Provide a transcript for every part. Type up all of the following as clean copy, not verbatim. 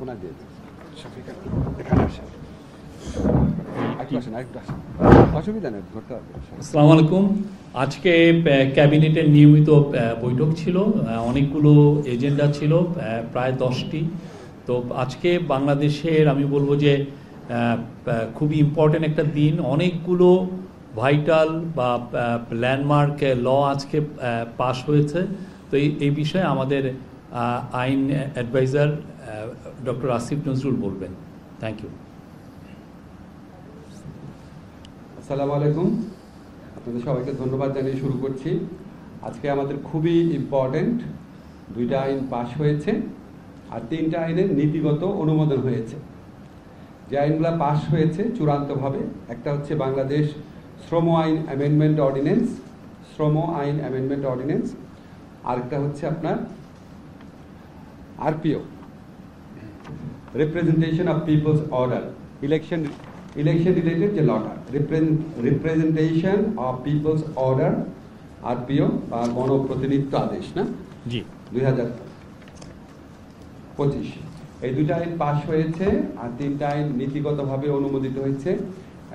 কোনা দিয়ে এখানে আসেন, অসুবিধা নেই, ধরতে হবে। আসসালামু আলাইকুম। আজকে ক্যাবিনেটের নিয়মিত বৈঠক ছিল, অনেকগুলো এজেন্ডা ছিল, প্রায় 10টি। তো আজকে বাংলাদেশের আমি বলবো যে খুবই ইম্পর্টেন্ট একটা দিন। অনেকগুলো ভাইটাল বা ল্যান্ডমার্ক ল আজকে পাস হয়েছে। তো এই বিষয়ে আমাদের আইন অ্যাডভাইজার ডক্টর আসিফ নজরুল বলবেন। Thank you. আসসালামু আলাইকুম, আপনাদের সবাইকে ধন্যবাদ জানিয়ে শুরু করছি। আজকে আমাদের খুবই ইম্পর্টেন্ট 2টা আইন পাশ হয়েছে আর 3টা আইনের নীতিগত অনুমোদন হয়েছে। যে আইনগুলো পাশ হয়েছে চূড়ান্তভাবে, একটা হচ্ছে বাংলাদেশ শ্রম আইন অ্যামেন্ডমেন্ট অর্ডিন্যান্স, আরেকটা হচ্ছে আপনার RPO, representation of people's order, election related যে লটা, representation of people's order, RPO বা গণপ্রতিনিধিত্ব আদেশ, না জি 2025। এই 2টা আইন পাশ হয়েছে আর 3টা আইন নীতিগতভাবে অনুমোদিত হয়েছে।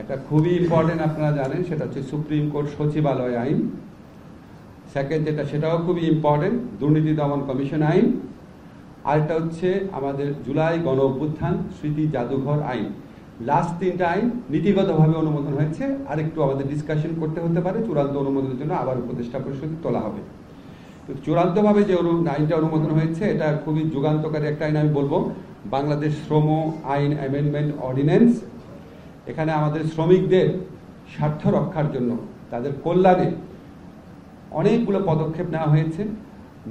একটা খুবই ইম্পর্টেন্ট আপনারা জানেন, সেটা হচ্ছে সুপ্রিম কোর্ট সচিবালয় আইন। সেকেন্ড যেটা, সেটাও খুবই ইম্পর্টেন্ট, দুর্নীতি দমন কমিশন আইন। আরেকটা হচ্ছে আমাদের জুলাই গণ অভ্যুত্থান স্মৃতি জাদুঘর আইন। লাস্ট 3টা আইন নীতিগতভাবে অনুমোদন হয়েছে, আর একটু আমাদের ডিসকাশন করতে হতে পারে, চূড়ান্ত অনুমোদনের জন্য আবার উপদেষ্টা পরিষদে তোলা হবে। তো চূড়ান্তভাবে যে আইনটা অনুমোদন হয়েছে এটা খুবই যুগান্তকারী একটা আইন আমি বলবো, বাংলাদেশ শ্রম আইন অ্যামেন্ডমেন্ট অর্ডিন্যান্স। এখানে আমাদের শ্রমিকদের স্বার্থ রক্ষার জন্য, তাদের কল্যাণে অনেকগুলো পদক্ষেপ নেওয়া হয়েছে।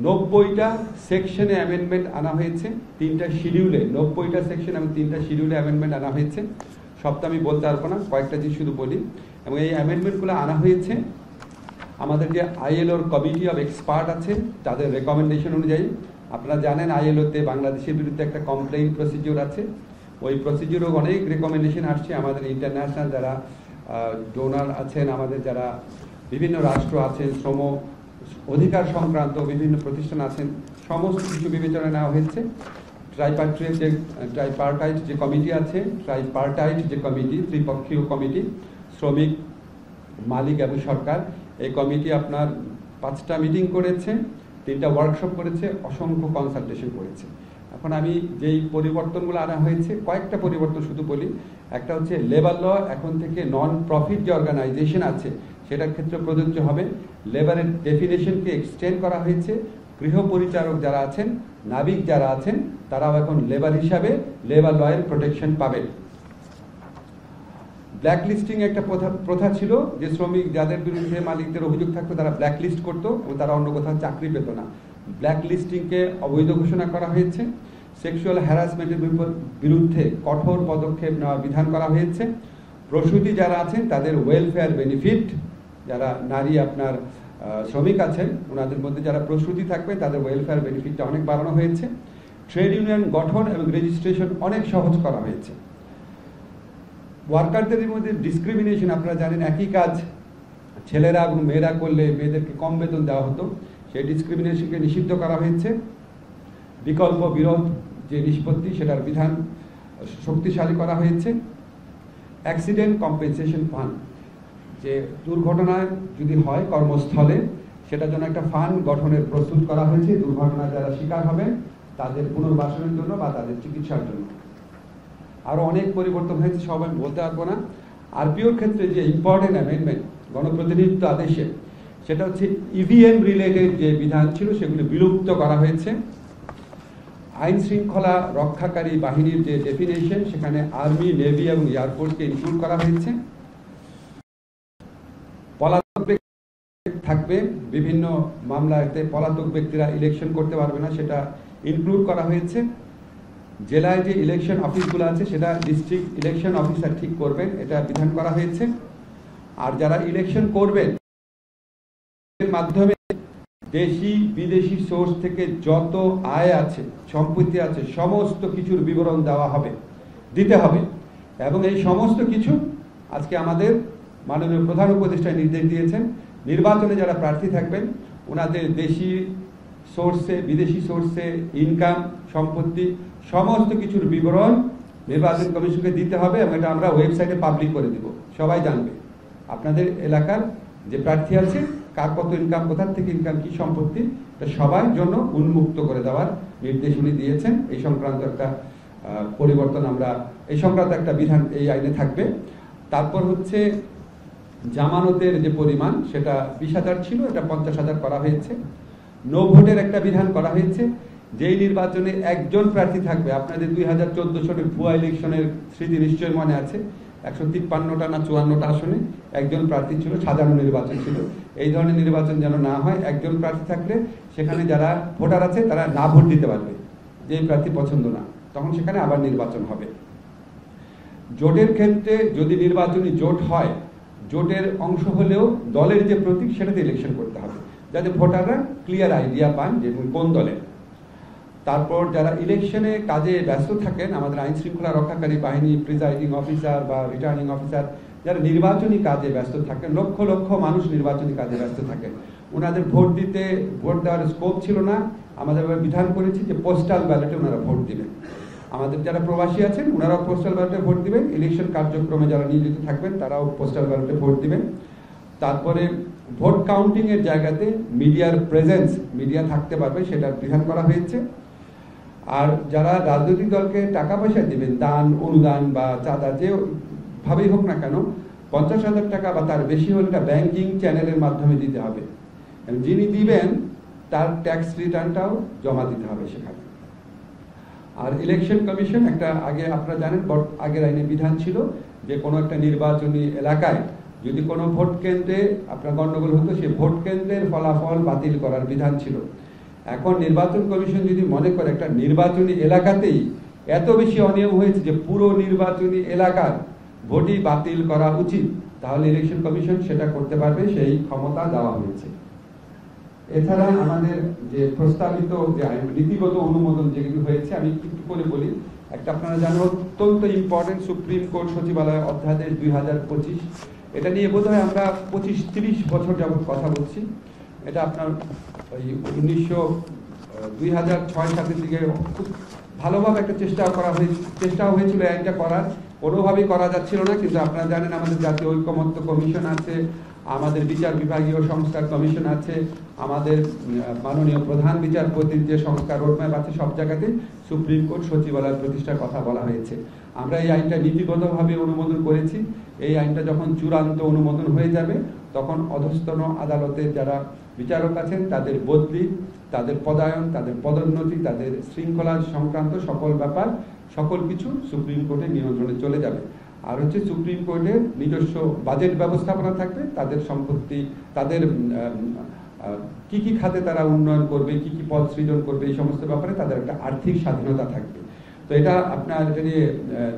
90টা সেকশনে অ্যামেন্ডমেন্ট আনা হয়েছে, 3টা শিডিউলে, 90টা সেকশন এবং 3টা শিডিউলে অ্যামেন্ডমেন্ট আনা হয়েছে। সবটা আমি বলতে পারবো না, কয়েকটা জিনিস শুধু বলি। এবং এই অ্যামেন্ডমেন্টগুলো আনা হয়েছে আমাদের যে আইএলওর কমিটি অফ এক্সপার্ট আছে তাদের রেকমেন্ডেশন অনুযায়ী। আপনারা জানেন আইএলওতে বাংলাদেশের বিরুদ্ধে একটা কমপ্লেইন প্রসিডিওর আছে, ওই প্রসিডিওরও অনেক রেকমেন্ডেশন আসছে। আমাদের ইন্টারন্যাশনাল যারা ডোনার আছেন, আমাদের যারা বিভিন্ন রাষ্ট্র আছেন, শ্রম অধিকার সংক্রান্ত বিভিন্ন প্রতিষ্ঠান আছেন, সমস্ত কিছু বিবেচনা নেওয়া হয়েছে। ট্রাইপার্টাইট যে কমিটি আছে, ত্রিপক্ষীয় কমিটি, শ্রমিক, মালিক এবং সরকার, এই কমিটি আপনার 5টা মিটিং করেছে, 3টা ওয়ার্কশপ করেছে, অসংখ্য কনসালটেশন করেছে। এখন আমি যেই পরিবর্তনগুলো আনা হয়েছে, কয়েকটা পরিবর্তন শুধু বলি। একটা হচ্ছে লেবার ল এখন থেকে নন প্রফিট যে অর্গানাইজেশন আছে সেটার ক্ষেত্রে প্রযোজ্য হবে। লেবারের ডেফিনেশনকে এক্সটেন্ড করা হয়েছে। গৃহ পরিচারক যারা আছেন, নাবিক যারা আছেন, তারাও এখন লেবার হিসাবে লেবার লয়ের প্রোটেকশন পাবেন। ব্ল্যাকলিস্টিং একটা প্রথা ছিল, যে শ্রমিক যাদের বিরুদ্ধে মালিকদের অভিযোগ থাকতো তারা ব্ল্যাকলিস্ট করতো এবং তারা অন্য কোথাও চাকরি পেত না। ব্ল্যাকলিস্টিংকে অবৈধ ঘোষণা করা হয়েছে। সেক্সুয়াল হ্যারাসমেন্টের বিরুদ্ধে কঠোর পদক্ষেপ নেওয়ার বিধান করা হয়েছে। প্রসূতি যারা আছেন তাদের ওয়েলফেয়ার বেনিফিট, যারা নারী আপনার শ্রমিক আছেন ওনাদের মধ্যে যারা প্রসূতি থাকবে তাদের ওয়েলফেয়ার বেনিফিটটা অনেক বাড়ানো হয়েছে। ট্রেড ইউনিয়ন গঠন এবং রেজিস্ট্রেশন অনেক সহজ করা হয়েছে। ওয়ার্কারদের মধ্যে ডিসক্রিমিনেশন, আপনারা জানেন একই কাজ ছেলেরা এবং মেয়েরা করলে মেয়েদেরকে কম বেতন দেওয়া হতো, সেই ডিসক্রিমিনেশনকে নিষিদ্ধ করা হয়েছে। বিকল্প বিরোধ যে নিষ্পত্তি, সেটার বিধান শক্তিশালী করা হয়েছে। অ্যাক্সিডেন্ট কম্পেনসেশন ফান্ড, যে দুর্ঘটনায় যদি হয় কর্মস্থলে, সেটার জন্য একটা ফান্ড গঠনের প্রস্তুত করা হয়েছে। দুর্ঘটনায় যারা শিকার হবে তাদের পুনর্বাসনের জন্য বা তাদের চিকিৎসার জন্য। আরও অনেক পরিবর্তন হয়েছে, সব আমি বলতে পারবো না। আরপিওর ক্ষেত্রে যে ইম্পর্টেন্ট অ্যামেন্ডমেন্ট গণপ্রতিনিধিত্ব আদেশে, সেটা হচ্ছে ইভিএম রিলেটেড যে বিধান ছিল সেগুলি বিলুপ্ত করা হয়েছে। আইন শৃঙ্খলা রক্ষাকারী বাহিনীর যে ডেফিনেশন, সেখানে আর্মি, নেভি এবং এয়ারফোর্সকে ইনক্লুড করা হয়েছে। পলাতক থাকবে, বিভিন্ন মামলাতে পলাতক ব্যক্তিরা ইলেকশন করতে পারবে না, সেটা ইনক্লুড করা হয়েছে। জেলায় যে ইলেকশন অফিসগুলো আছে সেটা ডিস্ট্রিক্ট ইলেকশন অফিসার ঠিক করবেন, এটা বিধান করা হয়েছে। আর যারা ইলেকশন করবেন এর মাধ্যমে দেশি বিদেশি সোর্স থেকে যত আয় আছে, সম্পত্তি আছে, সমস্ত কিছুর বিবরণ দেওয়া হবে, দিতে হবে। এবং এই সমস্ত কিছু আজকে আমাদের মাননীয় প্রধান উপদেষ্টা নির্দেশ দিয়েছেন, নির্বাচনে যারা প্রার্থী থাকবেন ওনাদের দেশি সোর্সে, বিদেশি সোর্সে ইনকাম, সম্পত্তি সমস্ত কিছুর বিবরণ নির্বাচন কমিশনকে দিতে হবে এবং এটা আমরা ওয়েবসাইটে পাবলিক করে দিব, সবাই জানবে। আপনাদের এলাকার যে প্রার্থী আছে কার কত ইনকাম, কোথা থেকে ইনকাম, কি সম্পত্তি, এটা সবার জন্য উন্মুক্ত করে দেওয়ার নির্দেশ উনি দিয়েছেন। এই সংক্রান্ত একটা পরিবর্তন আমরা, এই সংক্রান্ত একটা বিধান এই আইনে থাকবে। তারপর হচ্ছে জামানতের যে পরিমাণ সেটা 20,000 ছিল, এটা 50,000 করা হয়েছে। নো ভোটের একটা বিধান করা হয়েছে। যেই নির্বাচনে একজন প্রার্থী থাকবে, আপনাদের 2014 সালের ভুয়া ইলেকশনের স্মৃতি নিশ্চয় মনে আছে, 153টা না 54টা আসনে একজন প্রার্থী ছিল, সাজানো নির্বাচন ছিল। এই ধরনের নির্বাচন যেন না হয়। একজন প্রার্থী থাকলে সেখানে যারা ভোটার আছে তারা না ভোট দিতে পারবে, যেই প্রার্থী পছন্দ না, তখন সেখানে আবার নির্বাচন হবে। জোটের ক্ষেত্রে যদি নির্বাচনী জোট হয়, জোটের অংশ হলেও দলের যে প্রতীক সেটাতে ইলেকশন করতে হবে, যাতে ভোটাররা ক্লিয়ার আইডিয়া পান যে কোন দলের। তারপর যারা ইলেকশনে কাজে ব্যস্ত থাকেন, আমাদের আইন শৃঙ্খলা রক্ষাকারী বাহিনী, প্রিজাইডিং অফিসার বা রিটার্নিং অফিসার, যারা নির্বাচনী কাজে ব্যস্ত থাকেন, লক্ষ লক্ষ মানুষ নির্বাচনী কাজে ব্যস্ত থাকেন, ওনাদের ভোট দেওয়ার স্কোপ ছিল না। আমাদের বিধান করেছি যে পোস্টাল ব্যালটে ওনারা ভোট দিবেন। আমাদের যারা প্রবাসী আছেন ওনারাও পোস্টাল ব্যালটে ভোট দিবেন। ইলেকশন কার্যক্রমে যারা নিয়োজিত থাকবেন তারাও পোস্টাল ব্যালটে ভোট দিবেন। তারপরে ভোট কাউন্টিং এর জায়গাতে মিডিয়ার প্রেজেন্স, মিডিয়া থাকতে পারবে, সেটা বিধান করা হয়েছে। আর যারা রাজনৈতিক দলকে টাকা পয়সা দিবেন, দান, অনুদান বা চাঁদা যে ভাবেই হোক না কেন, 50,000 টাকা বা তার বেশি হলে এটা ব্যাংকিং চ্যানেলের মাধ্যমে দিতে হবে। যিনি দিবেন তার ট্যাক্স রিটার্নটাও জমা দিতে হবে সেখানে। আর ইলেকশন কমিশন একটা, আগে আপনারা জানেন আগের আইনে বিধান ছিল যে কোনো একটা নির্বাচনী এলাকায় যদি কোনো ভোট কেন্দ্রে আপনার গণ্ডগোল হতো, সে ভোট কেন্দ্রের ফলাফল বাতিল করার বিধান ছিল। এখন নির্বাচন কমিশন যদি মনে করে একটা নির্বাচনী এলাকাতেই এত বেশি অনিয়ম হয়েছে যে পুরো নির্বাচনী এলাকার ভোটই বাতিল করা উচিত, তাহলে ইলেকশন কমিশন সেটা করতে পারবে, সেই ক্ষমতা দেওয়া হয়েছে। এছাড়া আমাদের যে প্রস্তাবিত যে নীতিগত অনুমোদন যেগুলো হয়েছে, আমি একটু করে বলি। একটা আপনারা জানেন অত্যন্ত ইম্পর্টেন্ট সুপ্রিম কোর্ট সচিবালয় অধ্যাদেশ 2025, এটা নিয়ে বোধহয় আমরা 25-30 বছর যাবত কথা বলছি। এটা আপনার ওই 2006-07 দিকে খুব ভালোভাবে একটা চেষ্টাও হয়েছিল আইনটা করার, কোনোভাবেই করা যাচ্ছিল না। কিন্তু আপনারা জানেন আমাদের জাতীয় ঐকমত্য কমিশন আছে, আমাদের বিচার বিভাগীয় সংস্কার কমিশন আছে, আমাদের মাননীয় প্রধান বিচারপতির যে সংস্কার রোডম্যাপ আছে, সব জায়গাতেই সুপ্রিম কোর্ট সচিবালয় প্রতিষ্ঠার কথা বলা হয়েছে। আমরা এই আইনটা নীতিগতভাবে অনুমোদন করেছি। এই আইনটা যখন চূড়ান্ত অনুমোদন হয়ে যাবে, তখন অধস্তন আদালতের যারা বিচারক আছেন তাদের বদলি, তাদের পদায়ন, তাদের পদোন্নতি, তাদের শৃঙ্খলা সংক্রান্ত সকল ব্যাপার, সকল কিছু সুপ্রিম কোর্টের নিয়ন্ত্রণে চলে যাবে। আর হচ্ছে সুপ্রিম কোর্টের নিজস্ব বাজেট ব্যবস্থাপনা থাকবে, তাদের সম্পত্তি, তাদের কি কি খাতে তারা উন্নয়ন করবে, কি কি পদ সৃজন করবে, এই সমস্ত ব্যাপারে তাদের একটা আর্থিক স্বাধীনতা থাকবে। তো এটা আপনার এটা নিয়ে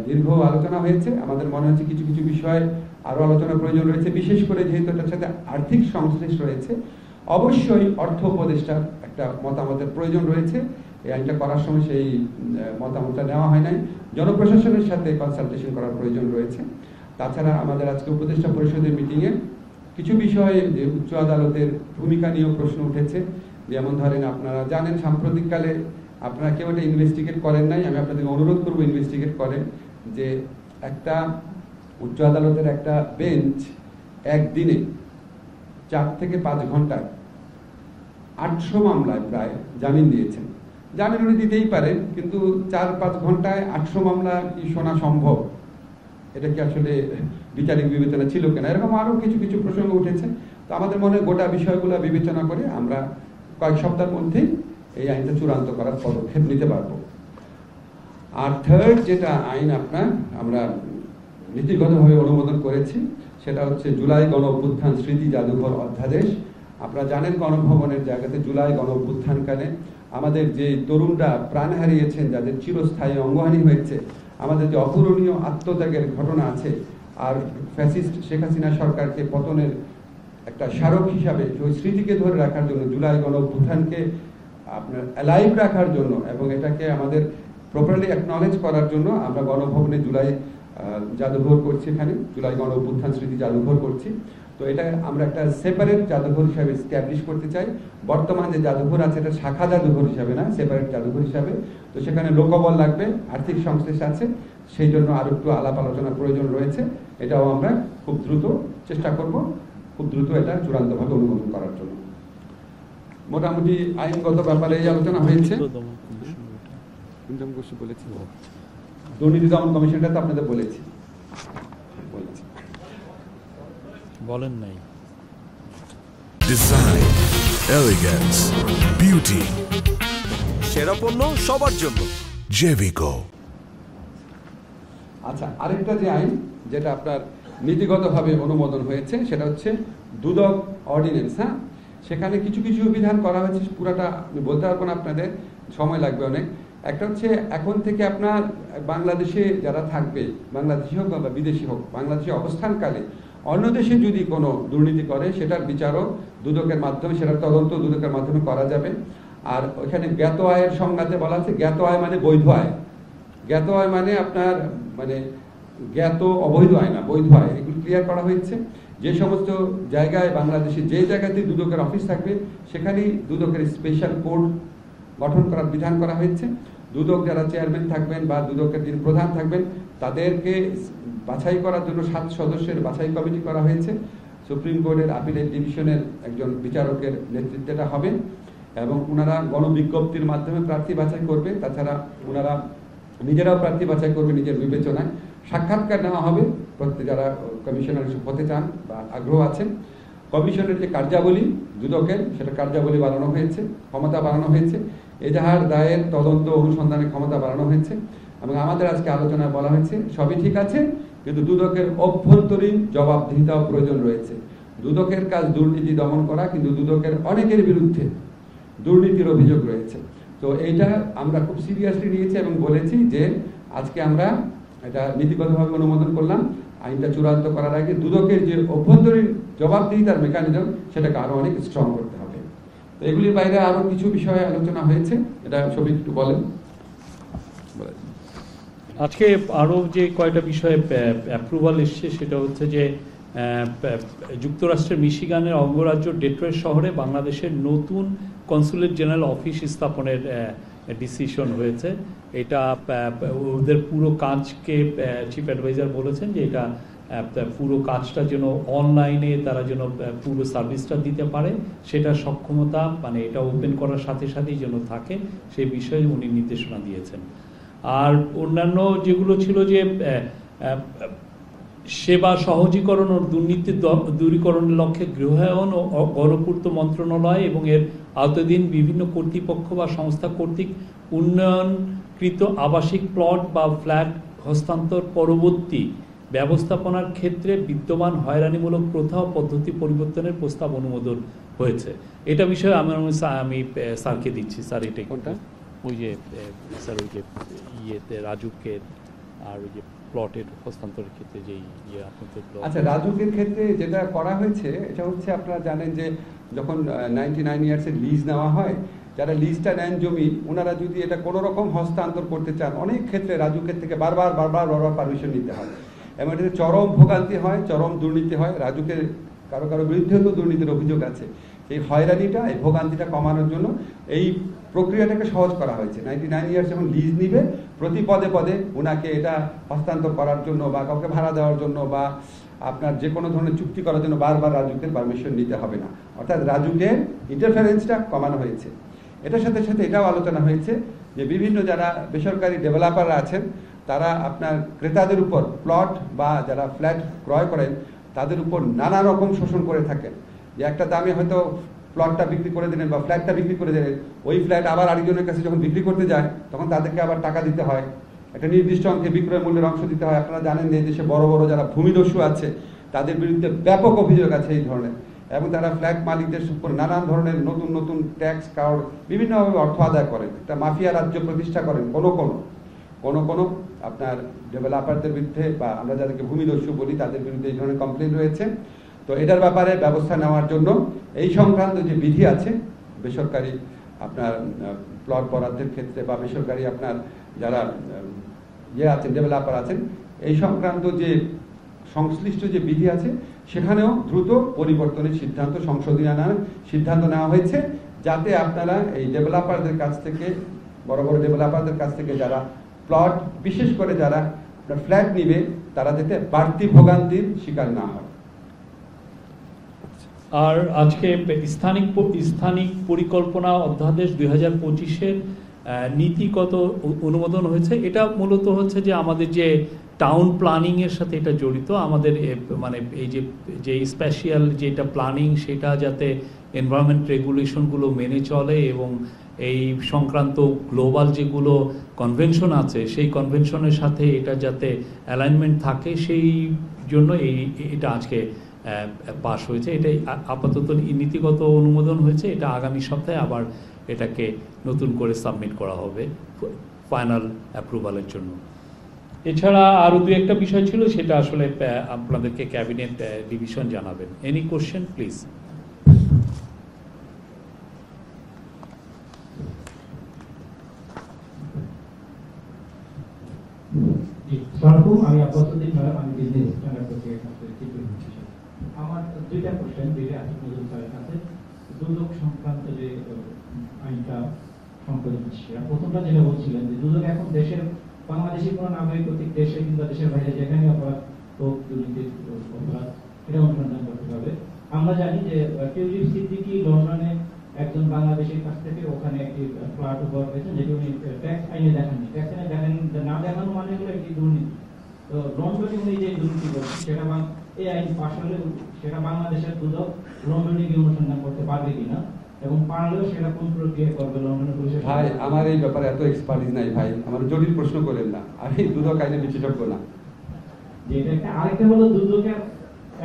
দীর্ঘ আলোচনা হয়েছে। আমাদের মনে হচ্ছে কিছু কিছু বিষয় আরো আলোচনার প্রয়োজন রয়েছে, বিশেষ করে যেহেতু এটার সাথে আর্থিক সংশ্লেষ রয়েছে, অবশ্যই অর্থ উপদেষ্টার একটা মতামতের প্রয়োজন রয়েছে। এই আইনটা করার সময় সেই মতামতটা নেওয়া হয় নাই, জনপ্রশাসনের সাথে কনসালটেশন করার প্রয়োজন রয়েছে। তাছাড়া আমাদের আজকে উপদেষ্টা পরিষদের মিটিংয়ে কিছু বিষয়ে যে উচ্চ আদালতের ভূমিকা নিয়েও প্রশ্ন উঠেছে। যেমন ধরেন আপনারা জানেন সাম্প্রতিককালে আপনারা কেউ এটা ইনভেস্টিগেট করেন নাই, আমি আপনাদেরকে অনুরোধ করবো ইনভেস্টিগেট করেন যে একটা উচ্চ আদালতের একটা বেঞ্চ একদিনে 4 থেকে 5 ঘন্টায় 800 মামলায় প্রায় জামিন দিয়েছেন। জামিন উনি দিতেই পারেন, কিন্তু 4-5 ঘন্টায় 800 মামলা কি শোনা সম্ভব? এটা কি আসলে বিচারিক বিবেচনা ছিল কিনা? এরকম আরো কিছু কিছু প্রসঙ্গ উঠেছে। তো আমাদের মনে হয় গোটা বিষয়গুলো বিবেচনা করে আমরা কয়েক সপ্তাহের মধ্যেই এই আইনটা চূড়ান্ত করার পদক্ষেপ নিতে পারবো। আর থার্ড যেটা আইন আমরা নীতিগতভাবে অনুমোদন করেছি, সেটা হচ্ছে জুলাই গণ অভ্যুত্থান স্মৃতি জাদুঘর অধ্যাদেশ। আপনারা জানেন গণভবনের জায়গাতে জুলাই গণ অভ্যুত্থানকালে আমাদের যে তরুণরা প্রাণ হারিয়েছেন, যাদের চিরস্থায়ী অঙ্গহানি হয়েছে, আমাদের যে অপূরণীয় আত্মত্যাগের ঘটনা আছে, আর ফ্যাসিস্ট শেখ হাসিনা সরকারকে পতনের একটা স্মারক হিসাবে ওই স্মৃতিকে ধরে রাখার জন্য, জুলাই গণ অভ্যুত্থানকে আপনার অ্যালাইভ রাখার জন্য এবং এটাকে আমাদের প্রপারলি অ্যাকনলেজ করার জন্য আমরা গণভবনে জুলাই জাদুঘর করছি, এখানে জুলাই গণ অভ্যুত্থান স্মৃতি জাদুঘর করছি। তো এটা আমরা একটা সেপারেট জাদুঘর হিসাবে স্ট্যাবলিশ করতে চাই। বর্তমান যে জাদুঘর আছে এটা শাখা জাদুঘর হিসাবে না, সেপারেট জাদুঘর হিসাবে। তো সেখানে লোকবল লাগবে, আর্থিক সংশ্লেষ আছে, সেই জন্য আরো একটু আলাপ আলোচনার প্রয়োজন রয়েছে। এটাও আমরা খুব দ্রুত চেষ্টা করব, খুব দ্রুত এটা চূড়ান্তভাবে অনুমোদন করার জন্য। মোটামুটি আইনগত ব্যাপারে এই আলোচনা হয়েছে। দুর্নীতি দমন কমিশনটা তো আপনাদের বলেছি, বলেন নাই। ডিজাইন, এলিগেন্স, বিউটি, সেরা পণ্য সবার জন্য জেভিকো। আচ্ছা, আরেকটা যে আইন যেটা আপনার নীতিগতভাবে অনুমোদন হয়েছে সেটা হচ্ছে দুদক অর্ডিন্যান্স। হ্যাঁ, সেখানে কিছু কিছু বিধান করা হয়েছে, পুরাটা আমি বলতে পারবো না, আপনাদের সময় লাগবে অনেক। একটা হচ্ছে এখন থেকে আপনার বাংলাদেশে যারা থাকবে, বাংলাদেশি হোক বা বিদেশি হোক, বাংলাদেশে অবস্থানকালে অন্য দেশে যদি কোনো দুর্নীতি করে সেটার বিচারও দুদকের মাধ্যমে, সেটার তদন্ত দুদকের মাধ্যমে করা যাবে। আর ওইখানে জ্ঞাত আয়ের সংজ্ঞাতে বলা আছে, জ্ঞাত আয় মানে বৈধ আয়। জ্ঞাত আয় মানে আপনার মানে জ্ঞাত অবৈধ আয় না, বৈধ আয়, এগুলো ক্লিয়ার করা হয়েছে। যে সমস্ত জায়গায় বাংলাদেশে যে জায়গাতে দুদকের অফিস থাকবে সেখানেই দুদকের স্পেশাল কোড গঠন করার বিধান করা হয়েছে। দুদক যারা চেয়ারম্যান থাকবেন বা দুদকের যিনি প্রধান থাকবেন তাদেরকে বাছাই করার জন্য 7 সদস্যের বাছাই কমিটি করা হয়েছে। সুপ্রিম কোর্টের আপিলেট ডিভিশনের একজন বিচারকের নেতৃত্বটা হবে এবং ওনারা গণবিজ্ঞপ্তির মাধ্যমে প্রার্থী বাছাই করবে। তাছাড়া ওনারা নিজেরাও প্রার্থী বাছাই করবে নিজের বিবেচনায়। সাক্ষাৎকার নেওয়া হবে যারা কমিশনার হতে চান বা আগ্রহ আছেন। কমিশনের যে কার্যাবলী দুদকের, সেটা কার্যাবলী বাড়ানো হয়েছে, ক্ষমতা বাড়ানো হয়েছে, এজাহার দায়ের তদন্ত অনুসন্ধানের ক্ষমতা বাড়ানো হয়েছে। এবং আমাদের আজকে আলোচনায় বলা হয়েছে সবই ঠিক আছে, কিন্তু দুদকের অভ্যন্তরীণ জবাবদিহিতাও প্রয়োজন রয়েছে। দুদকের কাজ দুর্নীতি দমন করা, কিন্তু দুদকের অনেকের বিরুদ্ধে দুর্নীতির অভিযোগ রয়েছে। তো এইটা আমরা খুব সিরিয়াসলি নিয়েছি এবং বলেছি যে আজকে আমরা এটা নীতিগতভাবে অনুমোদন করলাম। আইনটা চূড়ান্ত করার আগে দুদকের যে অভ্যন্তরীণ জবাবদিহিতার মেকানিজম সেটাকে আরো অনেক স্ট্রং করতে হবে। তো এগুলির বাইরে আরো কিছু বিষয়ে আলোচনা হয়েছে, এটা সবই একটু বলেন। আজকে আরও যে কয়টা বিষয়ে অ্যাপ্রুভাল এসছে সেটা হচ্ছে যে যুক্তরাষ্ট্রের মিশিগানের অঙ্গরাজ্য ডেট্রয়েট শহরে বাংলাদেশের নতুন কনসুলেট জেনারেল অফিস স্থাপনের ডিসিশন হয়েছে। এটা ওদের পুরো কাজকে চিফ অ্যাডভাইজার বলেছেন যে এটা পুরো কাজটা যেন অনলাইনে তারা যেন পুরো সার্ভিসটা দিতে পারে, সেটা সক্ষমতা মানে এটা ওপেন করার সাথে সাথেই যেন থাকে, সেই বিষয়ে উনি নির্দেশনা দিয়েছেন। আর অন্যান্য যেগুলো ছিল যে সেবা সহজীকরণ ও দুর্নীতি দূরীকরণের লক্ষ্যে গৃহায়ন ও গণপূর্ত মন্ত্রণালয় এবং এর আওতাধীন বিভিন্ন কর্তৃপক্ষ বা সংস্থা কর্তৃক উন্নয়নকৃত আবাসিক প্লট বা ফ্ল্যাট হস্তান্তর পরবর্তী ব্যবস্থাপনার ক্ষেত্রে বিদ্যমান হয়রানিমূলক প্রথা ও পদ্ধতি পরিবর্তনের প্রস্তাব অনুমোদন হয়েছে। এটা বিষয়ে আমি স্যারকে দিচ্ছি। স্যার এটা কোনটা? ওই যে স্যার ওই যে ইয়েতে রাজুকের আর ওই যে প্লটের হস্তান্তরের ক্ষেত্রে যে ইয়ে আপনাদের। আচ্ছা, রাজুকের ক্ষেত্রে যেটা করা হয়েছে এটা হচ্ছে আপনারা জানেন যে যখন 99 ইয়ার্সের লিজ নেওয়া হয়, যারা লিজটা নেন জমি ওনারা যদি এটা কোনো রকম হস্তান্তর করতে চান অনেক ক্ষেত্রে রাজুকের থেকে বারবার পারমিশন নিতে হয় এবং এটাতে চরম ভোগান্তি হয়, চরম দুর্নীতি হয়। রাজুকের কারো বিরুদ্ধেও তো দুর্নীতির অভিযোগ আছে। এই হয়রানিটা, এই ভোগান্তিটা কমানোর জন্য এই প্রক্রিয়াটাকে সহজ করা হয়েছে। 99 ইয়ার্স যখন লিজ নিবে প্রতি পদে পদে ওনাকে এটা হস্তান্তর করার জন্য বা কাউকে ভাড়া দেওয়ার জন্য বা আপনার যে কোনো ধরনের চুক্তি করার জন্য বারবার রাজুকের পারমিশন নিতে হবে না, অর্থাৎ রাজুকের ইন্টারফারেন্সটা কমানো হয়েছে। এটার সাথে সাথে এটাও আলোচনা হয়েছে যে বিভিন্ন যারা বেসরকারি ডেভেলপাররা আছেন তারা আপনার ক্রেতাদের উপর প্লট বা যারা ফ্ল্যাট ক্রয় করেন তাদের উপর নানা রকম শোষণ করে থাকেন। যে একটা দামে হয়তো প্লটটা বিক্রি করে দিলেন বা ফ্ল্যাটটা বিক্রি করে দিলেন, ওই ফ্ল্যাট আবার আরেকজনের কাছে যখন বিক্রি করতে যায় তখন তাদেরকে আবার টাকা দিতে হয়, একটা নির্দিষ্ট অঙ্কে বিক্রয় মূল্যের অংশ দিতে হয়। আপনারা জানেন যে এই দেশে বড় বড় যারা ভূমিদস্যু আছে তাদের বিরুদ্ধে ব্যাপক অভিযোগ আছে এই ধরনের, এবং তারা ফ্ল্যাট মালিকদের উপর নানান ধরনের নতুন নতুন ট্যাক্স কার্ড বিভিন্নভাবে অর্থ আদায় করেন, একটা মাফিয়া রাজ্য প্রতিষ্ঠা করেন কোনো আপনার ডেভেলপারদের বিরুদ্ধে বা আমরা যাদেরকে ভূমিদস্যু বলি তাদের বিরুদ্ধে এই ধরনের কমপ্লেন রয়েছে। তো এটার ব্যাপারে ব্যবস্থা নেওয়ার জন্য এই সংক্রান্ত যে বিধি আছে বেসরকারি আপনার প্লট বরাদ্দের ক্ষেত্রে বা বেসরকারি আপনার যারা আছেন, ডেভেলপার আছেন, এই সংক্রান্ত যে সংশ্লিষ্ট যে বিধি আছে সেখানেও দ্রুত পরিবর্তনের সিদ্ধান্ত, সংশোধনী আনার সিদ্ধান্ত নেওয়া হয়েছে, যাতে আপনারা এই ডেভেলপারদের কাছ থেকে, বড় বড় ডেভেলপারদের কাছ থেকে যারা প্লট, বিশেষ করে যারা ফ্ল্যাট নিবে, তারা যাতে বাড়তি ভোগান্তির শিকার না হয়। আর আজকে স্থানিক পরিকল্পনা অধ্যাদেশ 2025-এর নীতিগত অনুমোদন হয়েছে। এটা মূলত হচ্ছে যে আমাদের যে টাউন প্ল্যানিং এর সাথে এটা জড়িত, আমাদের মানে এই যে স্পেশাল যেটা প্ল্যানিং, সেটা যাতে এনভায়রনমেন্ট রেগুলেশনগুলো মেনে চলে এবং এই সংক্রান্ত গ্লোবাল যেগুলো কনভেনশন আছে সেই কনভেনশনের সাথে এটা যাতে অ্যালাইনমেন্ট থাকে, সেই জন্য এটা আজকে পাস হয়েছে। এটাই আপাতত নীতিগত অনুমোদন হয়েছে। এটা আগামী সপ্তাহে আবার এটাকে নতুন করে সাবমিট করা হবে ফাইনাল অ্যাপ্রুভালের জন্য। এছাড়া আরও দু একটা বিষয় ছিল, সেটা আসলে আপনাদেরকে ক্যাবিনেট ডিভিশন জানাবেন। Any question please. আমি আপাতদিন আমি বিজনেস আমার দুইটা কোশ্চেন, দুইটা নতুন স্যারের কাছে। দুদক সংক্রান্ত যে আইনটা সংশোধন, প্রথমটা যেটা বলছিলেন যে দুদক এখন দেশের বাংলাদেশি কোনো নাগরিক কর্তৃক দেশে কিংবা দেশের বাইরে যেখানে অপরাধ হোক, দুর্নীতির অপরাধ, এটা অনুসন্ধান করতে হবে। আমরা জানি যে টিউলিপ সিদ্দিকী লন্ডনে একজন বাংলাদেশির কাছ থেকে ওখানে একটি ফ্ল্যাট উপহার পেয়েছেন, যেটি উনি ট্যাক্স আইনে দেখাননি। ট্যাক্স আইনে না দেখানো মানে হলো একটি দুর্নীতি। তো লন্ডনে উনি যে দুর্নীতি করছেন সেটা এই আইন পাশ হলে সেটা বাংলাদেশের দুদক লন্ডনে গিয়ে অনুসন্ধান করতে পারবে কিনা, এবং পারলেও সেটা কোন প্রক্রিয়া করবে লন্ডনের পুলিশের। ভাই, আমার এই ব্যাপারে এত এক্সপার্টিস নাই ভাই, আমার জটিল প্রশ্ন করেন না, আমি দুদক আইনে বিশেষজ্ঞ না। যেটা একটা আরেকটা হলো দুদকের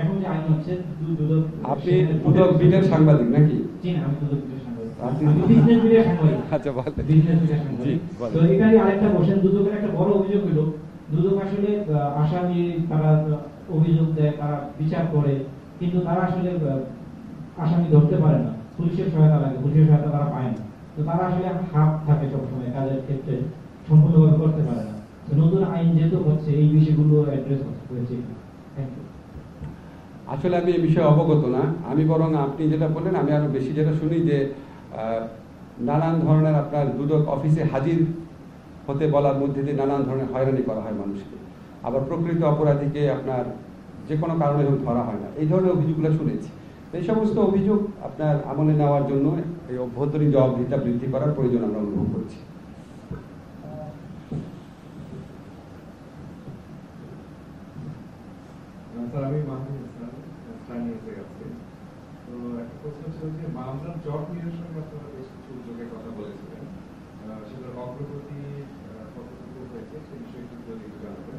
এখন যে আইন হচ্ছে দুদক, আপনি দুদক বিটের সাংবাদিক নাকি? জি না, আমি দুদক বিটের সাংবাদিক, আমি বিজনেস বিটের সাংবাদিক। আচ্ছা, বলেন। বিজনেস বিটের সাংবাদিক। তো এখানে আরেকটা বসেন, দুদকের একটা বড় অভিযোগ হলো দুদক আসলে আসামি তারা অভিযোগ দেয়, তারা বিচার করে, কিন্তু তারা আসলে আসামি ধরতে পারে না, পুলিশের সহায়তা লাগে, পুলিশের সহায়তা তারা পায় না। তো তারা আসলে হাফ থাকে সবসময়, কাজের ক্ষেত্রে সম্পূর্ণভাবে করতে পারে না। নতুন আইন যেহেতু হচ্ছে এই বিষয়গুলো অ্যাড্রেস হয়েছে। আসলে আমি এই বিষয়ে অবগত না, আমি বরং আপনি যেটা বললেন আমি আরো বেশি যেটা শুনি যে নানান ধরনের আপনার দুদক অফিসে হাজির হতে বলার মধ্যে দিয়ে নানান ধরনের হয়রানি করা হয় মানুষকে, আবার প্রকৃত অপরাধীকে আপনার যে কোনো কারণে ধরা হয় না, এই ধরনের অভিযোগগুলো শুনেছি। এই সমস্ত অভিযোগ আপনার আমলে নেওয়ার জন্য এই অভ্যন্তরীণ জবাবদিহিতা বৃদ্ধি করার প্রয়োজন আমরা অনুভব করছি। স্যার, আমি মাহমুদ স্থানীয় থেকে আছি। তো একটা প্রশ্ন ছিল যে মামলার জট নিরসনে আপনারা বেশ কিছু উদ্যোগের কথা বলেছিলেন, সেটার অগ্রগতি কতটুকু হয়েছে সে বিষয়ে যদি জানাবেন।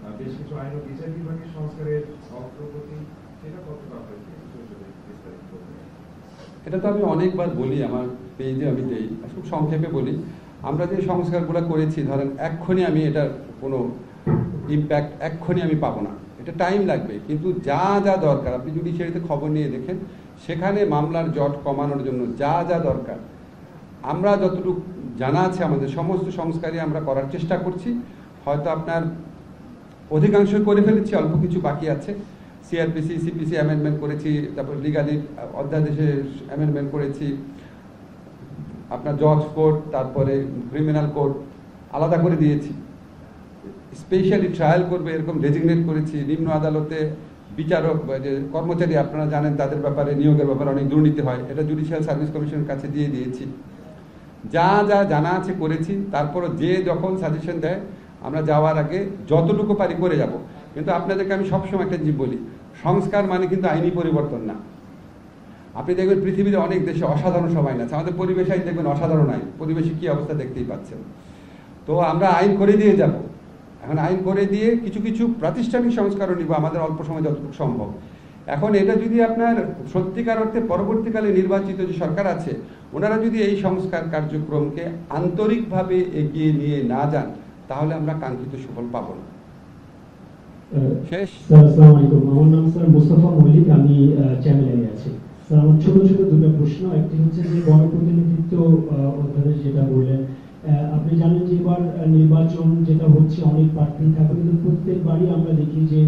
আর বেশ কিছু আইন ও বিচার বিভাগের সংস্কারের অগ্রগতি সেটা কতটা হয়েছে বিস্তারিত বলবেন। এটা তো আমি অনেকবার বলি, আমার পেজে আমি দেই, খুব সংক্ষেপে বলি। আমরা যে সংস্কারগুলো করেছি, ধরেন এক্ষুনি আমি এটার কোনো ইম্প্যাক্ট এক্ষুনি আমি পাবো না, এটা টাইম লাগবে, কিন্তু যা যা দরকার আপনি জুডিশিয়ারিতে খবর নিয়ে দেখেন, সেখানে মামলার জট কমানোর জন্য যা যা দরকার আমরা যতটুকু জানা আছে আমাদের সমস্ত সংস্কারই আমরা করার চেষ্টা করছি। হয়তো আপনার অধিকাংশ করে ফেলেছি, অল্প কিছু বাকি আছে। সিআরপিসি, সিপিসি অ্যামেন্ডমেন্ট করেছি, তারপর লিগালি অধ্যাদেশে অ্যামেন্ডমেন্ট করেছি, আপনার জজ কোড, তারপরে ক্রিমিনাল কোড আলাদা করে দিয়েছি, স্পেশালি ট্রায়াল করবে এরকম ডেজিগনেট করেছি। নিম্ন আদালতে বিচারক যে কর্মচারী আপনারা জানেন তাদের ব্যাপারে নিয়োগের ব্যাপারে অনেক দুর্নীতি হয়, এটা জুডিশিয়াল সার্ভিস কমিশনের কাছে দিয়ে দিয়েছি। যা যা জানা আছে করেছি, তারপরও যে যখন সাজেশন দেয় আমরা যাওয়ার আগে যতটুকু পারি করে যাব। কিন্তু আপনাদেরকে আমি সবসময় একটা জিনিস বলি, সংস্কার মানে কিন্তু আইনি পরিবর্তন না। আপনি দেখবেন পৃথিবীতে অনেক দেশে অসাধারণ সব আইন আছে, আমাদের পরিবেশ আইন দেখবেন অসাধারণ আইন, পরিবেশে কী অবস্থা দেখতেই পাচ্ছেন। তো আমরা আইন করে দিয়ে যাব, এখন আইন করে দিয়ে কিছু কিছু প্রাতিষ্ঠানিক সংস্কারও নিব আমাদের অল্প সময় যতটুকু সম্ভব। এখন এটা যদি আপনার সত্যিকার অর্থে পরবর্তীকালে নির্বাচিত যে সরকার আছে ওনারা যদি এই সংস্কার কার্যক্রমকে আন্তরিকভাবে এগিয়ে নিয়ে না যান, তাহলে আমরা কাঙ্ক্ষিত সুফল পাব না। শেষ। আসসালামু আলাইকুম, আমার নাম স্যার মুস্তাফা মল্লিক, আমি চ্যানেলে আছি। স্যার, আমার ছোট ছোট দুটো প্রশ্ন। একটি হচ্ছে যে গণপ্রতিনিধিত্ব অধ্যাদেশ যেটা বললেন, আপনি জানেন যে এবার নির্বাচন যেটা হচ্ছে অনেক প্রার্থী থাকে, কিন্তু প্রত্যেকবারই আমরা দেখি যে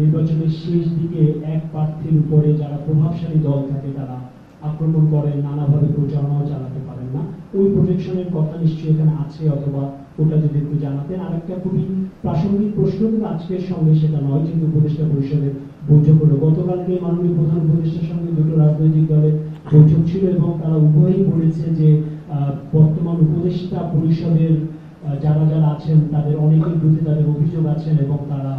নির্বাচনের শেষ দিকে এক প্রার্থীর উপরে যারা প্রভাবশালী দল থাকে তারা আক্রমণ করেন, নানাভাবে প্রচারণাও চালাতে পারেন না। ওই প্রোটেকশনের কথা নিশ্চয়ই এখানে আছে, অথবা ওটা যদি একটু জানাতেন। আর একটা খুবই প্রাসঙ্গিক প্রশ্ন, কিন্তু আজকের সঙ্গে সেটা নয়, যেহেতু উপদেষ্টা পরিষদের বৈঠক হলো গতকালকে, মাননীয় প্রধান উপদেষ্টার সঙ্গে দুটো রাজনৈতিক দলের বৈঠক ছিল এবং তারা উভয়ই বলেছে যে বর্তমান উপদেষ্টা পরিষদের যারা যারা আছেন তাদের অনেকের বিরুদ্ধে তাদের অভিযোগ আছেন এবং তারা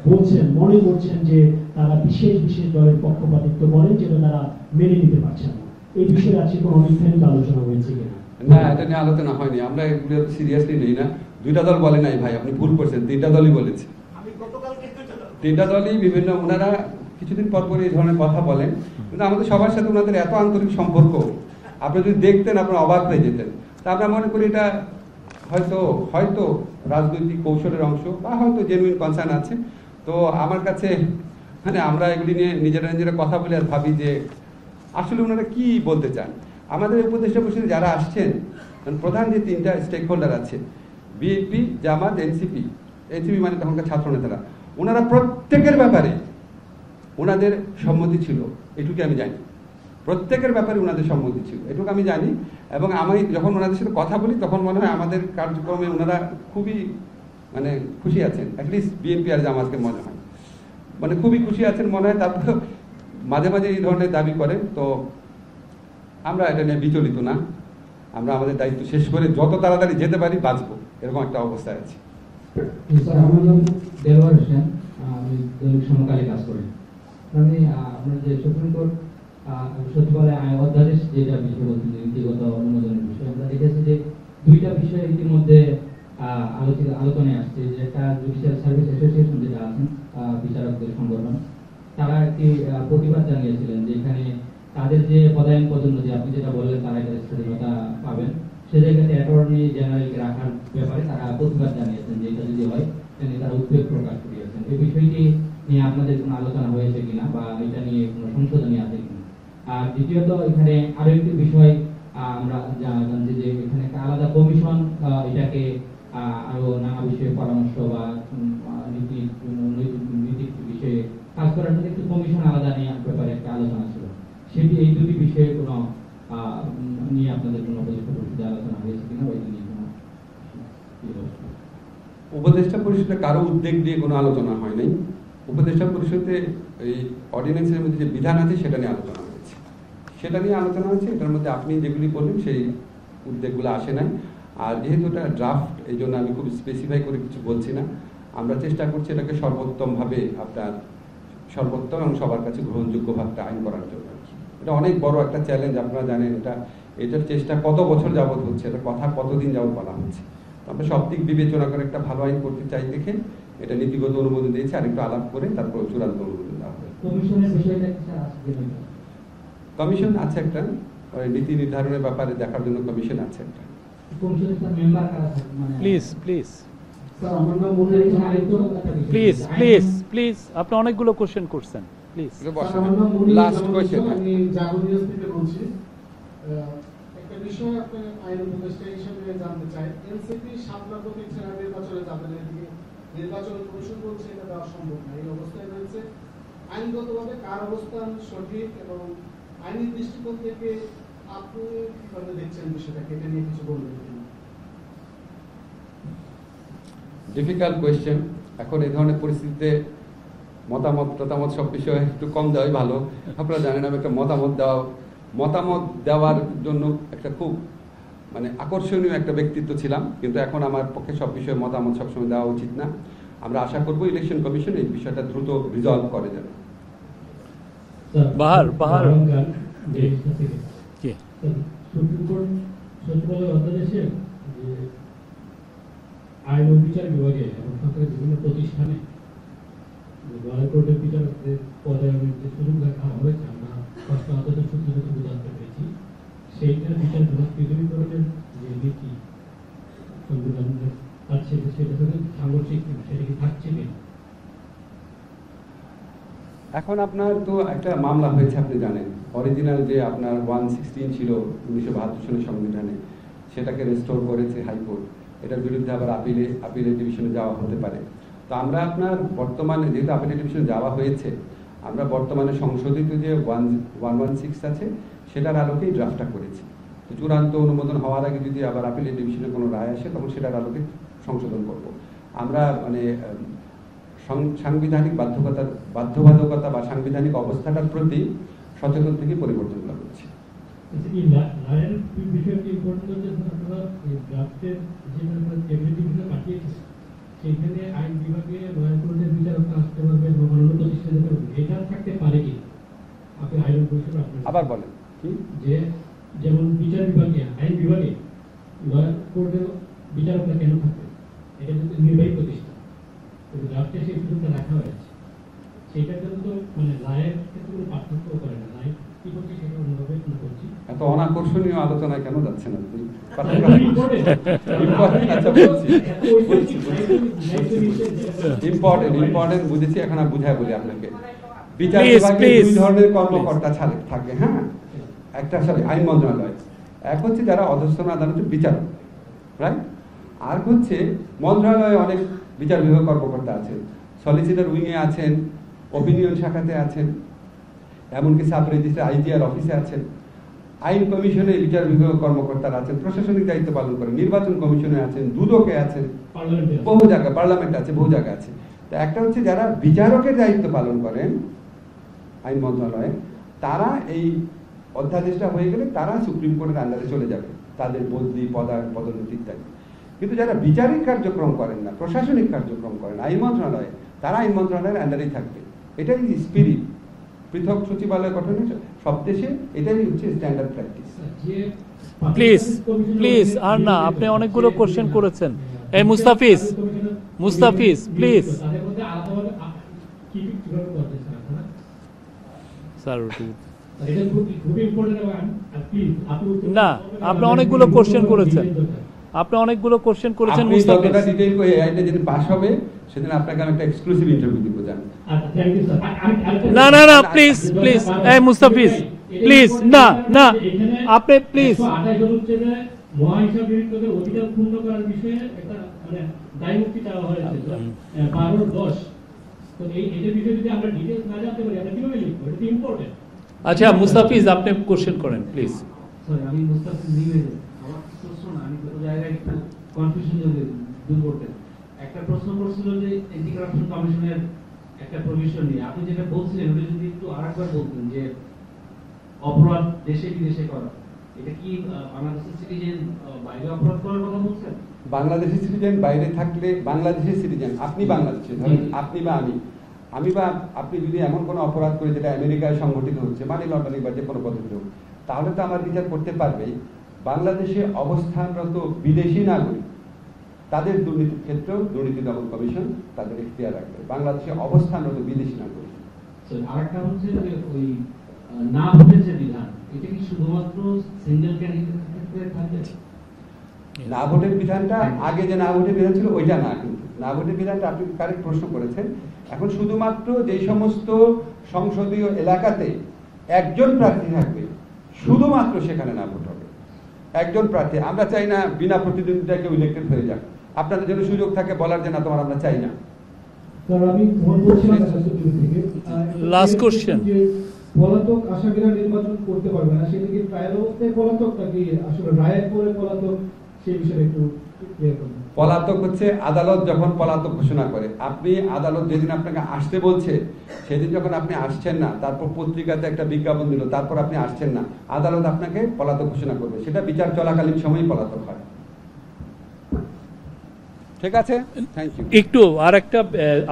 বলছেন, মনে করছেন যে তারা বিশেষ বিশেষ দলের পক্ষপাতিত্ব করেন, যেটা তারা মেনে নিতে পারছেন না। এই বিষয়ে আজকে কোনো অনেকখানি আলোচনা হয়েছে কিনা? না, এটা নিয়ে আলোচনা হয়নি, আমরা এগুলো সিরিয়াসলি নেই না। দুইটা দল বলে নাই ভাই, আপনি ভুল করছেন, তিনটা দলই বলেছে। তিনটা দলই বিভিন্ন, ওনারা কিছুদিন পর পর এই ধরনের কথা বলেন, কিন্তু আমাদের সবার সাথে ওনাদের এত আন্তরিক সম্পর্ক, আপনি যদি দেখতেন আপনার অবাক হয়ে যেতেন। তা আমরা মনে করি এটা হয়তো হয়তো রাজনৈতিক কৌশলের অংশ, বা হয়তো জেনুইন কনসার্ন আছে। তো আমার কাছে মানে আমরা এগুলি নিয়ে নিজেরা নিজেরা কথা বলে আর ভাবি যে আসলে ওনারা কি বলতে চান। আমাদের উপদেষ্টা পরিষদে যারা আসছেন, প্রধান যে তিনটা স্টেক হোল্ডার আছে, বিএনপি, জামাত, এনসিপি মানে তখনকার ছাত্র নেতারা, ওনারা প্রত্যেকের ব্যাপারে ওনাদের সম্মতি ছিল, এটুকু আমি জানি। প্রত্যেকের ব্যাপারে ওনাদের সম্মতি ছিল, এটুকু আমি জানি। এবং আমি যখন ওনাদের সাথে কথা বলি তখন মনে হয় আমাদের কার্যক্রমে ওনারা খুবই মানে খুশি আছেন। অ্যাটলিস্ট বিএনপি আর জামাতকে মনে হয় মানে খুবই খুশি আছেন মনে হয়। তারপর মাঝে মাঝে এই ধরনের দাবি করেন। তো আমরা এটা নিয়ে বিচলিত না, আমরা আমাদের দায়িত্ব শেষ করে যত তাড়াতাড়ি যেতে পারি বাঁচবো, এরকম একটা অবস্থায় আছি। স্যার, আমার নাম দেলোয়ার হোসেন, আমি দৈনিক সমকালে কাজ করি। আমি আপনার যে সুপ্রিম কোর্ট সচিবালয় অধ্যাদেশ যেটা বিষয় বলছেন, নীতিগত অনুমোদনের বিষয়, আমরা দেখেছি যে দুইটা বিষয় ইতিমধ্যে আলোচনায় আসছে। যে একটা জুডিশিয়াল সার্ভিস অ্যাসোসিয়েশন যেটা আছেন বিচারকদের সংগঠন, তারা একটি প্রতিবাদ জানিয়েছিলেন যে এখানে তাদের যে পদায়ন পদোন্নতি আপনি যেটা বললেন তারা এটা স্বাধীনতা পাবেন, সে জায়গাতে অ্যাটর্নি জেনারেলকে রাখার ব্যাপারে তারা প্রতিবাদ জানিয়েছেন যে এটা যদি হয় তারা উদ্বেগ প্রকাশ করিয়েছেন। এই বিষয়টি নিয়ে আপনাদের কোনো আলোচনা হয়েছে কিনা, বা এটা নিয়ে কোনো সংশোধনী আছে কিনা? আর দ্বিতীয়ত এখানে আরো একটি বিষয় আমরা জানছি যে এখানে একটা আলাদা কমিশন এটাকে আরো নানা বিষয়ে পরামর্শ বা নীতি বিষয়ে কাজ করার জন্য একটু কমিশন আলাদা নেওয়ার ব্যাপারে একটা আলোচনা ছিল। সেটি এই দুটি বিষয়ে কোনো নিয়ে আপনাদের কোনো উপদেষ্টা পরিষদে আলোচনা হয়েছে কিনা, ওই নিয়ে কোনো উপদেষ্টা পরিষদে কারো উদ্যোগ দিয়ে কোনো আলোচনা হয় নাই। উপদেষ্টা পরিষদে এই অর্ডিন্যান্সের মধ্যে যে বিধান আছে সেটা নিয়ে আলোচনা হয়েছে, এটার মধ্যে আপনি যেগুলি বললেন সেই উদ্যোগগুলো আসে নাই। আর যেহেতু এটা ড্রাফট, এই জন্য আমি খুব স্পেসিফাই করে কিছু বলছি না। আমরা চেষ্টা করছি এটাকে সর্বোত্তমভাবে সর্বোত্তম এবং সবার কাছে গ্রহণযোগ্যভাবে আইন করার জন্য। এটা অনেক বড় একটা চ্যালেঞ্জ, আপনারা জানেন। এটার চেষ্টা কত বছর যাবৎ হচ্ছে, এটা কথা কতদিন যাবৎ বলা হচ্ছে। আমরা সব দিক বিবেচনা করে একটা ভালো আইন করতে চাই দেখে এটা নীতিগত অনুমোদন দিয়েছে, আর একটু আলাপ করে তারপর চূড়ান্ত অনুমোদন দেওয়া হবে। কমিশন আছে একটা, নীতি নির্ধারণের ব্যাপারে দেখার জন্য কমিশন আছে একটা। প্লিজ আপনি অনেকগুলো কোশ্চেন করছেন, প্লিজ লাস্ট কোশ্চেন। আমি জাগরিয়াস থেকে বলছি। একটা বিষয় আপনার আইন উপদেষ্টা হিসেবে জানতে চাই, এনসিপি 7 লাখ ভোটে ছাড়া নির্বাচনে যাবেন, এদিকে নির্বাচন কমিশন বলছে এটা দেওয়া সম্ভব না। এই অবস্থায় রয়েছে আইনগতভাবে কার অবস্থান সঠিক এবং আইনি দৃষ্টিকোণ থেকে আপনি কিভাবে দেখছেন বিষয়টাকে, এটা নিয়ে কিছু বলবেন? Difficult question. এখন এই ধরনের পরিস্থিতিতে মতামত সব বিষয়ে একটু কম দেওয়াই ভালো। আপনারা জানেন আমি একটা মতামত দেওয়ার জন্য একটা খুব মানে আকর্ষণীয় একটা ব্যক্তিত্ব ছিলাম, কিন্তু এখন আমার পক্ষে সব বিষয়ে মতামত সবসময় দেওয়া উচিত না। আমরা আশা করব ইলেকশন কমিশন এই বিষয়টা দ্রুত রিজলভ করে যাবে। বাহার সুপ্রিম কোর্ট সচিবালয় অধ্যাদেশে যে আইন ও বিচার বিভাগে এবং সরকারের বিভিন্ন প্রতিষ্ঠানে হাইকোর্টের বিচারকদের পদায়নের যে সুযোগ রাখা হয়েছে, আমরা ষষ্ঠ আদালত সূত্র থেকে জানতে পেরেছি, সেইটার বিচার বিভাগ পৃথকীকরণের যে নীতি সংবিধানের আছে সেটা থেকে সাংঘর্ষিক কিনা, সেটা কি থাকছে কিনা? এখন আপনার তো একটা মামলা হয়েছে, আপনি জানেন। অরিজিনাল যে আপনার 116 ছিল 1972 সালের সংবিধানে, সেটাকে রেস্টোর করেছে হাইকোর্ট, এটার বিরুদ্ধে আবার আপিলের ডিভিশনে যাওয়া হতে পারে। তো আমরা আপনার বর্তমানে যেহেতু আপিলের ডিভিশনে যাওয়া হয়েছে, আমরা বর্তমানে সংশোধিত যে 116 আছে সেটার আলোকেই ড্রাফটটা করেছি। তো চূড়ান্ত অনুমোদন হওয়ার আগে যদি আবার আপিলের ডিভিশনে কোনো রায় আসে তখন সেটার আলোকে সংশোধন করব। আমরা মানে সাংবিধানিক বাধ্যবাধকতা বা সাংবিধানিক অবস্থাটার প্রতি সচেতন থেকে পরিবর্তনগুলো করছি। সেখানে আইন বিভাগে লয়ার কোর্টের বিচারকরা আসতে পারবে, অন্যান্য প্রতিষ্ঠান এটা থাকতে পারে কি? আপনি আইন পরিষদ আবার বলেন কি যে যেমন বিচার বিভাগে আইন বিভাগে লয়ার কোর্টের বিচারকরা কেন থাকবে? এটা কিন্তু নির্বাহী প্রতিষ্ঠান, কিন্তু ড্রাফটে সেই সুযোগটা রাখা হয়েছে। সেটা কিন্তু মানে রায়ের ক্ষেত্রে কোনো পার্থক্য করে না। রায় কি করছে সেটা অন্যভাবে করছি। এত অনাকর্ষণীয় আলোচনায় কেন যাচ্ছেন আপনি? ইম্পর্টেন্ট বুঝেছি, এখন আর বুঝায় বলি আপনাকে। বিচার বিভাগে দুই ধরনের কর্মকর্তা থাকে, হ্যাঁ, একটা আইন মন্ত্রণালয়, এক হচ্ছে যারা অধস্তন আদালতের বিচারক, রাইট, আর হচ্ছে মন্ত্রণালয়ে অনেক বিচার বিভাগ কর্মকর্তা আছেন, সলিসিটর উইংয়ে আছেন, ওপিনিয়ন শাখাতে আছেন, এমনকি সাব রেজিস্ট্রার আইজিআর অফিসে আছেন, আইন কমিশনে বিচার বিভাগ কর্মকর্তারা আছেন, প্রশাসনিক দায়িত্ব পালন করেন, নির্বাচন কমিশনে আছেন, দুদকে আছেন, বহু জায়গায় পার্লামেন্টে আছে, বহু জায়গায় আছে। তো একটা হচ্ছে যারা বিচারকের দায়িত্ব পালন করেন আইন মন্ত্রণালয়ে, তারা এই অধ্যাদেশটা হয়ে গেলে তারা সুপ্রিম কোর্টের আন্ডারে চলে যাবে, তাদের বদলি পদোন্নতি ইত্যাদি। কিন্তু যারা বিচারিক কার্যক্রম করেন না, প্রশাসনিক কার্যক্রম করেন আইন মন্ত্রণালয়ে, তারা আইন মন্ত্রণালয়ের আন্ডারেই থাকবে। এটাই স্পিরিট, পৃথক সচিবালয় গঠন সব দেশে এটাই হচ্ছে স্ট্যান্ডার্ড প্র্যাকটিস। প্লিজ আর না, আপনি অনেকগুলো কোশ্চেন করেছেন। এই মুস্তাফিজ প্লিজ স্যার, না, আপনি অনেকগুলো কোশ্চেন করেছেন, মুস্তাফিজ যদি পাস হবে সেদিন আপনাকে আমি একটা এক্সক্লুসিভ ইন্টারভিউ দিব, জানেন। না প্লিজ এই মুস্তাফিজ প্লিজ, না আপনি প্লিজ। মহাহিসাব ডিরেক্টরের অধিকার পূর্ণ করার বিষয়ে একটা মানে দায়মুক্তি চাওয়া হয়েছে 12-10। তো এটার বিষয়ে যদি আমরা ডিটেইলস না জানতে পারি আমরা কিভাবে লিখবো? এটা ইম্পর্টেন্ট। আচ্ছা মুস্তাফিজ, আপনি কোশ্চেন করেন প্লিজ। সরি, আমি মুস্তাফিজ নিয়ে আমার প্রশ্ন না, আমি কোনো জায়গায় একটু কনফিউশন দূর করতে একটা প্রশ্ন করছিল যে অ্যান্টি কারাপশন কমিশনের একটা প্রভিশন নিয়ে আপনি যেটা বলছিলেন ওটা যদি একটু আরেকবার বলতেন যে অপরাধ দেশে বিদেশে করা, এটা কি বাংলাদেশের সিটিজেন বাইরে অপরাধ করার কথা বলছেন? বাংলাদেশের সিটিজেন বাইরে থাকলে, বাংলাদেশের সিটিজেন আপনি বাংলাদেশে, ধরেন আপনি বা আমি বা আপনি যদি এমন কোনো অপরাধ করে যেটা আমেরিকায় সংঘটিত হচ্ছে, মানি লন্ডারিং বা যে কোনো পদ্ধতি হোক, তাহলে তো আমার বিচার করতে পারবেই। বাংলাদেশে অবস্থানরত বিদেশি নাগরিক, তাদের দুর্নীতির ক্ষেত্রেও দুর্নীতি দমন কমিশন তাদের এখতিয়ার রাখবে। বাংলাদেশে অবস্থানরত বিদেশি নাগরিক। আরেকটা হচ্ছে যে ওই না ভোটের যে বিধান, এটা কি শুধুমাত্র সিঙ্গেল ক্যান্ডিডেটের ক্ষেত্রে থাকবে? না ভোটের বিধানটা আগে যে না ভোটের বিধান ছিল ওইটা না, কিন্তু না ভোটের বিধানটা আপনি কারেক্ট প্রশ্ন করেছেন। এখন শুধুমাত্র যে সমস্ত সংসদীয় এলাকাতে একজন প্রার্থী থাকবে, শুধুমাত্র সেখানে না ভোট হবে। একজন প্রার্থী, আমরা চাই না বিনা প্রতিদ্বন্দ্বিতায় কেউ ইলেক্টেড হয়ে যাক। আপনাদের জন্য সুযোগ থাকে বলার যে না তোমার আমরা চাই না। আমি বলছিলাম লাস্ট কোশ্চেন, পলাতক আসামিরা নির্বাচন করতে পারবে না, সেটা কি ট্রায়াল অবস্থায় পলাতক নাকি আসলে রায়ের পরে পলাতক, সেই বিষয়ে একটু ক্লিয়ার করুন। পলাতক হচ্ছে আদালত যখন পলাতক ঘোষণা করে। আপনি আদালত যেদিন আপনাকে আসতে বলছে সেদিন যখন আপনি আসছেন না, তারপর পত্রিকাতে একটা বিজ্ঞাপন দিল, তারপর আপনি আসছেন না, আদালত আপনাকে পলাতক ঘোষণা করবে। সেটা বিচার চলাকালীন সময়ই পলাতক হয়। ঠিক আছে, থ্যাংক ইউ। একটু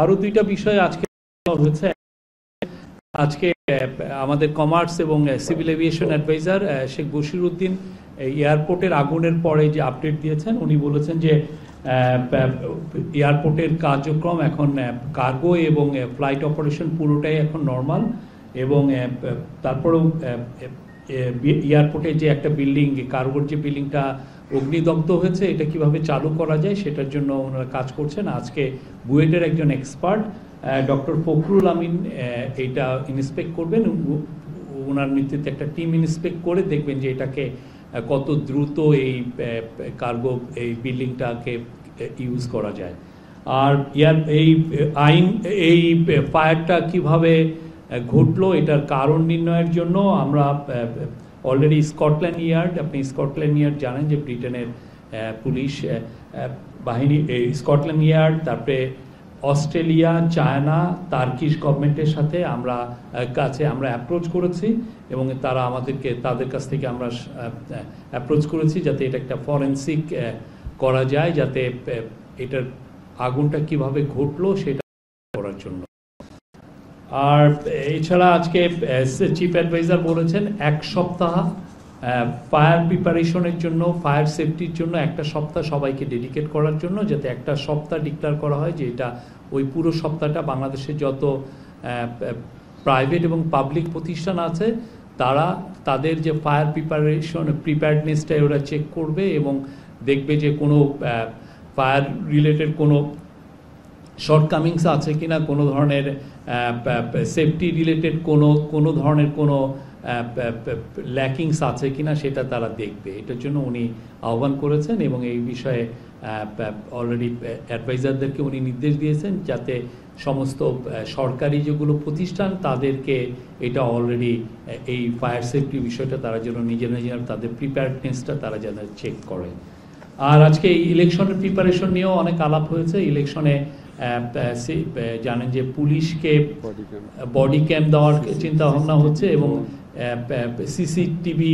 আরো দুইটা বিষয় আজকে হচ্ছে। আজকে আমাদের কমার্স এবং civil aviation adviser Sheikh Bashiruddin এয়ারপোর্টের আগুনের পরে যে আপডেট দিয়েছেন, উনি বলেছেন যে এয়ারপোর্টের কার্যক্রম এখন কার্গো এবং ফ্লাইট অপারেশন পুরোটাই এখন নর্মাল, এবং তারপরেও এয়ারপোর্টে যে একটা বিল্ডিং, কার্গোর যে বিল্ডিংটা অগ্নিদগ্ধ হয়েছে, এটা কিভাবে চালু করা যায় সেটার জন্য ওনারা কাজ করছেন। আজকে বুয়েটের একজন এক্সপার্ট ডক্টর ফখরুল আমিন এটা ইন্সপেক্ট করবেন, ওনার নেতৃত্বে একটা টিম ইন্সপেক্ট করে দেখবেন যে এটাকে কত দ্রুত এই কার্গো এই বিল্ডিংটাকে ইউজ করা যায়। আর এই ফায়ারটা কিভাবে ঘটলো এটার কারণ নির্ণয়ের জন্য আমরা অলরেডি স্কটল্যান্ড ইয়ার্ড, আপনি স্কটল্যান্ড ইয়ার্ড জানেন যে ব্রিটেনের পুলিশ বাহিনী, স্কটল্যান্ড ইয়ার্ড, তারপরে অস্ট্রেলিয়া, চায়না, তার্কিশ গভর্নমেন্টের সাথে আমরা অ্যাপ্রোচ করেছি এবং তারা তাদের কাছ থেকে আমরা অ্যাপ্রোচ করেছি যাতে এটা একটা ফরেন্সিক করা যায়, যাতে এটার আগুনটা কিভাবে ঘটলো সেটা করার জন্য। আর এছাড়া আজকে চিফ অ্যাডভাইজার বলেছেন 1 সপ্তাহ ফায়ার প্রিপারেশনের জন্য, ফায়ার সেফটির জন্য 1 সপ্তাহ সবাইকে ডেডিকেট করার জন্য, যাতে 1 সপ্তাহ ডিক্লেয়ার করা হয় যে এটা ওই পুরো সপ্তাহটা বাংলাদেশের যত প্রাইভেট এবং পাবলিক প্রতিষ্ঠান আছে তাদের যে ফায়ার প্রিপেয়ারনেসটা ওরা চেক করবে এবং দেখবে যে কোনো ফায়ার রিলেটেড কোনো শর্টকামিংস আছে কিনা, কোনো ধরনের সেফটি রিলেটেড কোনো ধরনের কোনো ল্যাকিংস আছে কিনা সেটা তারা দেখবে। এটার জন্য উনি আহ্বান করেছেন এবং এই বিষয়ে অলরেডি অ্যাডভাইজারদেরকে উনি নির্দেশ দিয়েছেন যাতে সমস্ত সরকারি যেগুলো প্রতিষ্ঠান তাদেরকে এটা অলরেডি এই ফায়ার সেফটি বিষয়টা তারা যেন নিজেরা তাদের প্রিপেয়ারনেসটা তারা যেন চেক করে। আর আজকে এই ইলেকশনের প্রিপারেশন নিয়েও অনেক আলাপ হয়েছে। ইলেকশনে জানেন যে পুলিশকে বডি ক্যাম দেওয়ার চিন্তা ভাবনা হচ্ছে এবং সিসিটিভি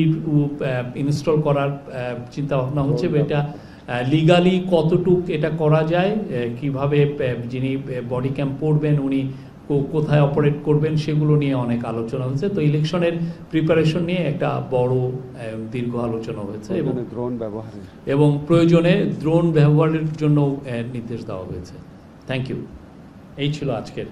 ইনস্টল করার চিন্তা ভাবনা হচ্ছে। এটা লিগালি কতটুক এটা করা যায়, কিভাবে যিনি বডি ক্যাম পড়বেন উনি কোথায় অপারেট করবেন সেগুলো নিয়ে অনেক আলোচনা হচ্ছে। তো ইলেকশনের প্রিপারেশন নিয়ে একটা বড় দীর্ঘ আলোচনা হয়েছে এবং প্রয়োজনে ড্রোন ব্যবহারের জন্য নির্দেশ দেওয়া হয়েছে। Thank you. এই ছিল আজকের।